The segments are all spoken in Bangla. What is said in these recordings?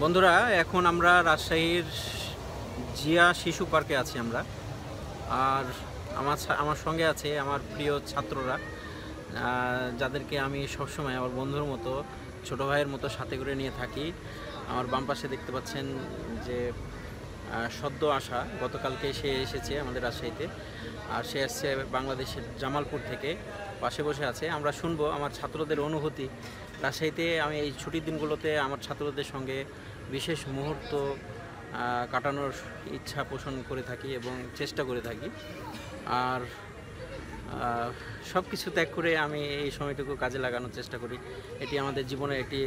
বন্ধুরা, এখন আমরা রাজশাহীর জিয়া শিশু পার্কে আছি আমরা। আর আমার সঙ্গে আছে আমার প্রিয় ছাত্ররা, যাদেরকে আমি সবসময় আমার বন্ধুর মতো, ছোটো ভাইয়ের মতো সাথে করে নিয়ে থাকি। আমার বাম পাশে দেখতে পাচ্ছেন যে সদ্য আসা, গতকালকে সে এসেছে আমাদের রাজশাহীতে। আর সে আসছে বাংলাদেশের জামালপুর থেকে, পাশে বসে আছে। আমরা শুনবো আমার ছাত্রদের অনুভূতি। রাজশাহীতে আমি এই ছুটির দিনগুলোতে আমার ছাত্রদের সঙ্গে বিশেষ মুহূর্ত কাটানোর ইচ্ছা পোষণ করে থাকি এবং চেষ্টা করে থাকি। আর সব কিছু ত্যাগ করে আমি এই সময়টুকু কাজে লাগানোর চেষ্টা করি। এটি আমাদের জীবনের একটি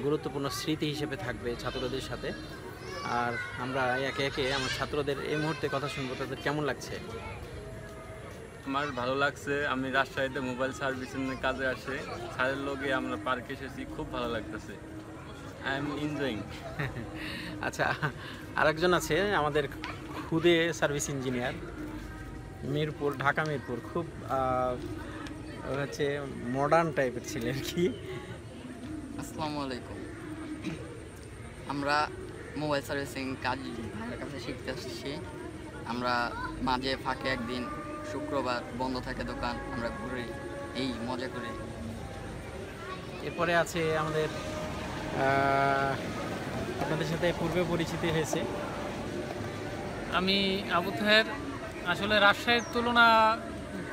গুরুত্বপূর্ণ স্মৃতি হিসেবে থাকবে ছাত্রদের সাথে। আর আমরা একে একে আমার ছাত্রদের এই মুহূর্তে কথা শুনবো, তাদের কেমন লাগছে। আমার ভালো লাগছে। আমি রাজশাহীতে মোবাইল সার্ভিসিং কাজে আসে স্যারের লোকে আমরা পার্কে এসেছি, খুব ভালো লাগতেছে। I am enjoying. আচ্ছা, আরেকজন আছে আমাদের খুদে সার্ভিস ইঞ্জিনিয়ার, মিরপুর, ঢাকা মিরপুর। খুব হচ্ছে মডার্ন টাইপের ছিলেন কি। আসসালামু আলাইকুম। আমরা মোবাইল সার্ভিসিং কাজ ভাইয়ের কাছে শিখতে আসছি। আমরা মাঝে ফাঁকে একদিন শুক্রবার বন্ধ থাকে দোকান, আমরা ঘুরে এই মজা করি। এরপরে আছে আমাদের আপনাদের সাথে পূর্বে পরিচিতি হয়েছে। আমি আবু তাহের। আসলে রাজশাহীর তুলনা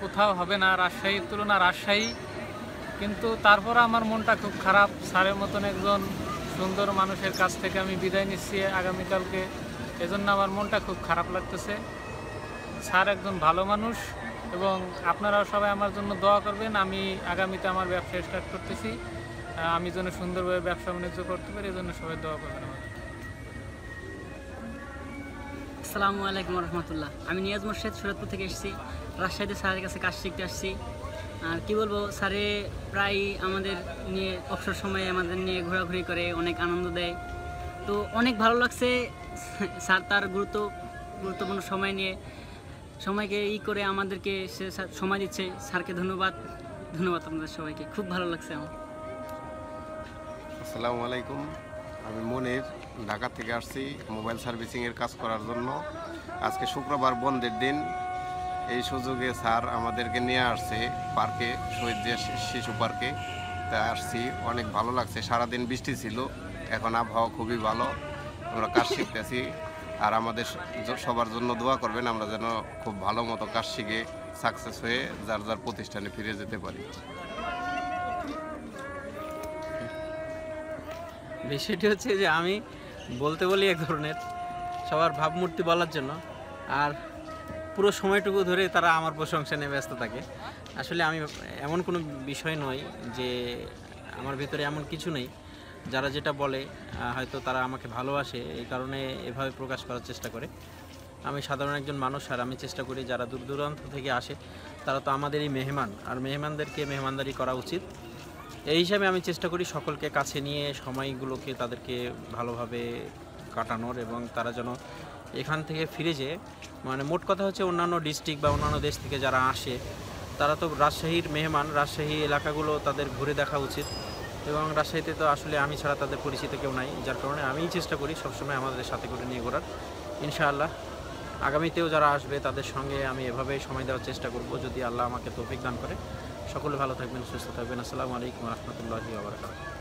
কোথাও হবে না, রাজশাহীর তুলনা রাজশাহী। কিন্তু তারপর আমার মনটা খুব খারাপ। স্যারের মতন একজন সুন্দর মানুষের কাছ থেকে আমি বিদায় নিচ্ছি আগামীকালকে, এজন্য আমার মনটা খুব খারাপ লাগতেছে। স্যার একজন ভালো মানুষ এবং আপনারাও সবাই আমার জন্য দোয়া করবেন। আমি আগামীতে আমার ব্যবসা স্টার্ট করতেছি, আমি যেন সুন্দরভাবে ব্যবসা বাণিজ্য করতে পারি, এই জন্য সবাই দোয়া করবেন আমার। আসসালামু আলাইকুম রহমতুল্লাহ। আমি নিয়াজ মোর্শেদ, সুরতপুর থেকে এসেছি। রাজশাহীতে স্যারের কাছে কাজ শিখতে আসছি। আর কি বলবো, স্যারে প্রায় আমাদের নিয়ে অবসর সময়ে আমাদের নিয়ে ঘোরাঘুরি করে, অনেক আনন্দ দেয়। তো অনেক ভালো লাগছে। স্যার তার গুরুত্বপূর্ণ সময় নিয়ে সময়কে করে আমাদেরকে সে সময় দিচ্ছে। স্যারকে ধন্যবাদ আপনাদের সবাইকে। খুব ভালো লাগছে আমার। আসসালামু আলাইকুম। আমি মনির, ঢাকা থেকে আসছি মোবাইল সার্ভিসিংয়ের কাজ করার জন্য। আজকে শুক্রবার বন্ধের দিন, এই সুযোগে স্যার আমাদেরকে নিয়ে আসছে পার্কে, শহীদ জিয়া শিশু পার্কে। তা আসছি, অনেক ভালো লাগছে। সারাদিন বৃষ্টি ছিল, এখন আবহাওয়া খুবই ভালো। আমরা কাজ শিখতেছি। আর আমাদের সবার জন্য দোয়া করবেন, আমরা যেন খুব ভালো মতো কাজ শিখে সাকসেস হয়ে যার যার প্রতিষ্ঠানে ফিরে যেতে পারি। বিষয়টি হচ্ছে যে আমি বলতে বলি এক ধরনের, সবার ভাবমূর্তি বলার জন্য, আর পুরো সময়টুকু ধরে তারা আমার প্রশংসা নিয়ে ব্যস্ত থাকে। আসলে আমি এমন কোনো বিষয় নয় যে আমার ভিতরে এমন কিছু নেই। যারা যেটা বলে হয়তো তারা আমাকে ভালোবাসে, এই কারণে এভাবে প্রকাশ করার চেষ্টা করে। আমি সাধারণ একজন মানুষ, আর আমি চেষ্টা করি যারা দূর দূরান্ত থেকে আসে তারা তো আমাদেরই মেহমান, আর মেহমানদেরকে মেহমানদারি করা উচিত। এই হিসাবে আমি চেষ্টা করি সকলকে কাছে নিয়ে সময়গুলোকে তাদেরকে ভালোভাবে কাটানোর, এবং তারা যেন এখান থেকে ফিরে যেয়ে, মানে মোট কথা হচ্ছে অন্যান্য ডিস্ট্রিক্ট বা অন্যান্য দেশ থেকে যারা আসে তারা তো রাজশাহীর মেহমান, রাজশাহী এলাকাগুলো তাদের ঘুরে দেখা উচিত। এবং রাজশাহীতে তো আসলে আমি ছাড়া তাদের পরিচিত কেউ নাই, যার কারণে আমিই চেষ্টা করি সবসময় আমাদের সাথে করে নিয়ে ঘোরার। ইনশাআল্লাহ আগামীতেও যারা আসবে তাদের সঙ্গে আমি এভাবেই সময় দেওয়ার চেষ্টা করব, যদি আল্লাহ আমাকে তৌফিক দান করে। সকলে ভালো থাকবেন, সুস্থ থাকবেন। আসসালামু আলাইকুম রহমতুল্লাহি ওয়া বারাকাতুহু।